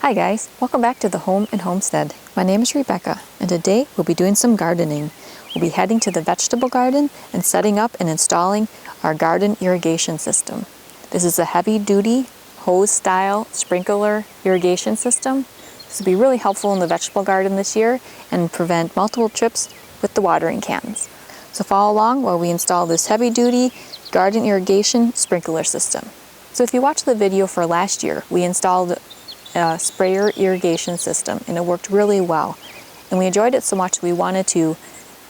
Hi guys, welcome back to the Home and Homestead. My name is Rebecca and today we'll be doing some gardening. We'll be heading to the vegetable garden and setting up and installing our garden irrigation system. This is a heavy-duty hose-style sprinkler irrigation system. This will be really helpful in the vegetable garden this year and prevent multiple trips with the watering cans. So follow along while we install this heavy-duty garden irrigation sprinkler system. So if you watched the video for last year, we installed a sprayer irrigation system and it worked really well. And we enjoyed it so much we wanted to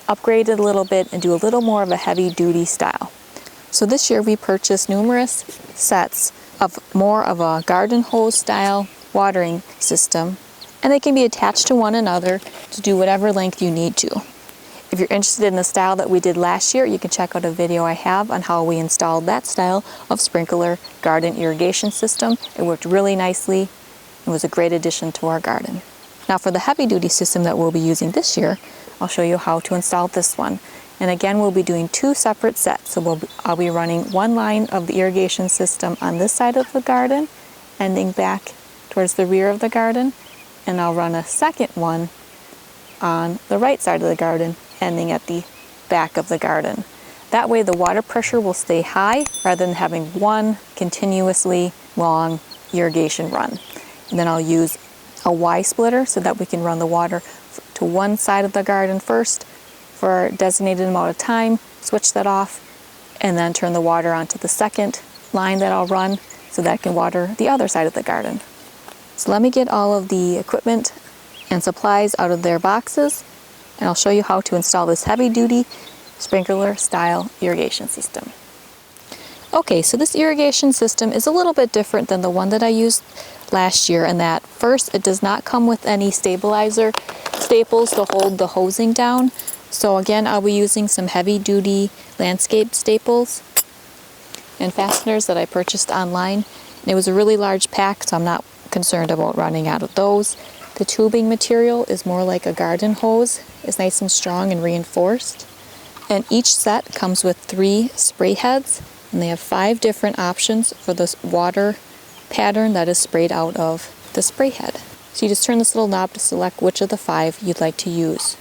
upgrade it a little bit and do a little more of a heavy-duty style. So this year we purchased numerous sets of more of a garden hose style watering system, and they can be attached to one another to do whatever length you need to. If you're interested in the style that we did last year, you can check out a video I have on how we installed that style of sprinkler garden irrigation system. It worked really nicely. It was a great addition to our garden. Now for the heavy-duty system that we'll be using this year, I'll show you how to install this one. And again, we'll be doing two separate sets. So I'll be running one line of the irrigation system on this side of the garden, ending back towards the rear of the garden. And I'll run a second one on the right side of the garden, ending at the back of the garden. That way the water pressure will stay high rather than having one continuously long irrigation run. And then I'll use a Y splitter so that we can run the water to one side of the garden first for a designated amount of time, switch that off, and then turn the water onto the second line that I'll run so that I can water the other side of the garden. So let me get all of the equipment and supplies out of their boxes, and I'll show you how to install this heavy-duty sprinkler style irrigation system. Okay, so this irrigation system is a little bit different than the one that I used last year in that first, it does not come with any stabilizer staples to hold the hosing down. So again, I'll be using some heavy-duty landscape staples and fasteners that I purchased online. And it was a really large pack, so I'm not concerned about running out of those. The tubing material is more like a garden hose. It's nice and strong and reinforced. And each set comes with 3 spray heads, and they have 5 different options for this water pattern that is sprayed out of the spray head. So you just turn this little knob to select which of the 5 you'd like to use.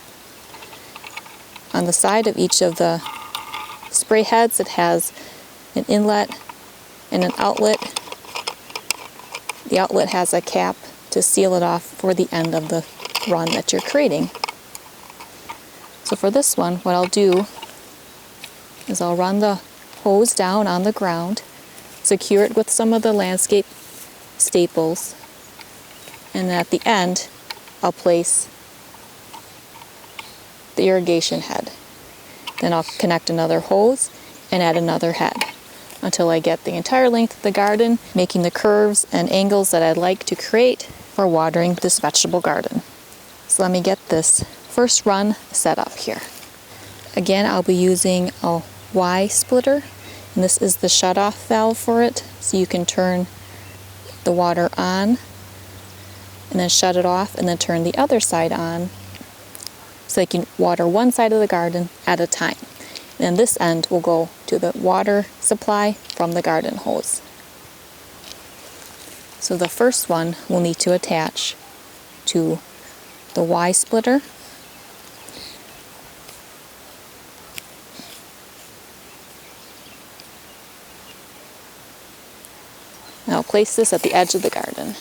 On the side of each of the spray heads, it has an inlet and an outlet. The outlet has a cap to seal it off for the end of the run that you're creating. So for this one, what I'll do is I'll run the hose down on the ground, secure it with some of the landscape staples, and at the end I'll place the irrigation head. Then I'll connect another hose and add another head until I get the entire length of the garden, making the curves and angles that I'd like to create for watering this vegetable garden. So let me get this first run set up here. Again, I'll be using a Y splitter, and this is the shut-off valve for it, so you can turn the water on and then shut it off and then turn the other side on so you can water one side of the garden at a time. And this end will go to the water supply from the garden hose. So the first one we'll need to attach to the Y splitter. Now I'll place this at the edge of the garden.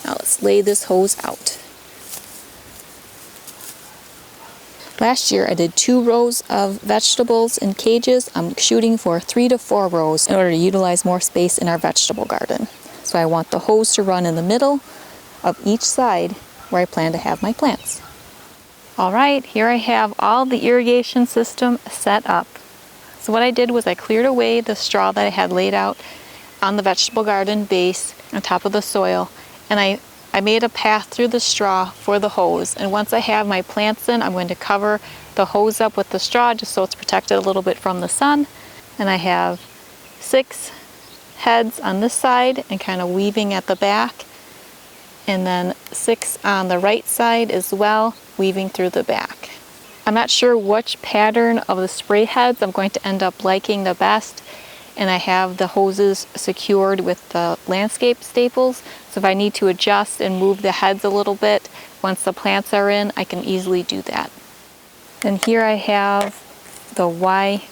Now let's lay this hose out. Last year I did 2 rows of vegetables in cages. I'm shooting for 3 to 4 rows in order to utilize more space in our vegetable garden. So I want the hose to run in the middle of each side where I plan to have my plants. Alright, here I have all the irrigation system set up. So what I did was I cleared away the straw that I had laid out on the vegetable garden base on top of the soil, and I made a path through the straw for the hose. And once I have my plants in, I'm going to cover the hose up with the straw just so it's protected a little bit from the sun. And I have 6 heads on this side and kind of weaving at the back, and then 6 on the right side as well, weaving through the back. I'm not sure which pattern of the spray heads I'm going to end up liking the best. and I have the hoses secured with the landscape staples. So if I need to adjust and move the heads a little bit once the plants are in, I can easily do that. And here I have the Y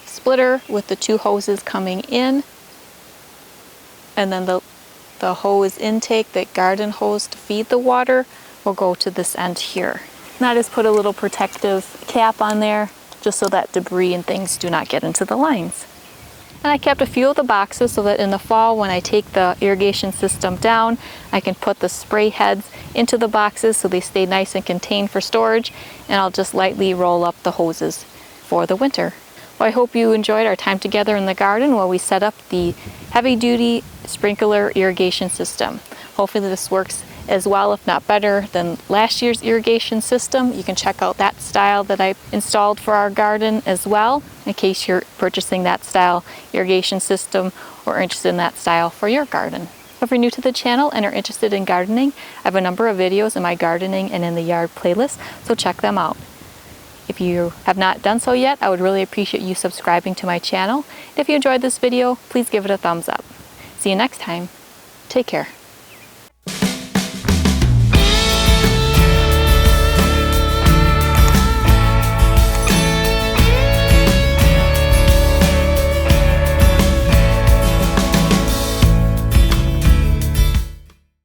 splitter with the 2 hoses coming in, and then the hose intake, that garden hose to feed the water, will go to this end here. And I just put a little protective cap on there just so that debris and things do not get into the lines. And I kept a few of the boxes so that in the fall, when I take the irrigation system down, I can put the spray heads into the boxes so they stay nice and contained for storage, and I'll just lightly roll up the hoses for the winter. Well, I hope you enjoyed our time together in the garden while we set up the heavy-duty sprinkler irrigation system. Hopefully this works as well, if not better, than last year's irrigation system. You can check out that style that I installed for our garden as well, in case you're purchasing that style irrigation system or interested in that style for your garden. If you're new to the channel and are interested in gardening, I have a number of videos in my gardening and in the yard playlist, so check them out. If you have not done so yet, I would really appreciate you subscribing to my channel. If you enjoyed this video, please give it a thumbs up. See you next time. Take care.